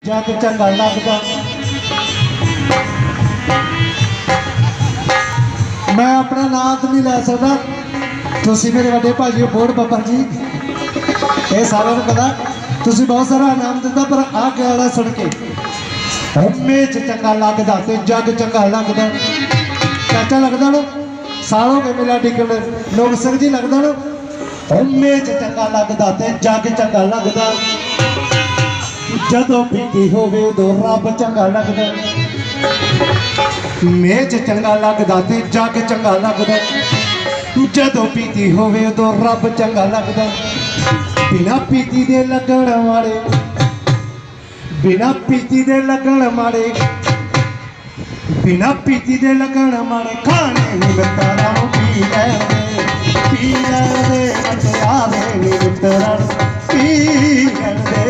जग चंगा लगदा। मैं अपना नाम तो नहीं लै सकता, तुसी मेरे वड्डे भाजी हो बोड़ बाबा जी, ये सारे पता तुसी बहुत सारा इनाम दिता, पर आ गाना सुन के मेज चंगा लगदा ते जग चंगा लगदा। चाचा लगदा ना साल हो गए मेला टिकन, लोग सिंह जी लगदा ना मेज चंगा लगदा ते जग चंगा लगदा। जदों पीती होवे उदों रब चंगा लगदा। मेज चंगा लगदा ते जग चंगा लगदा। जदों पीती होवे उदों रब चंगा लगदा। बिना पीती दे लगण वाले, बिना पीती दे लगण माड़े, बिना पीती दे लगण माड़े, खाने नी मित्तरां नूं पी लैंदे मटियारे नी मित्तरां नूं पी लैंदे।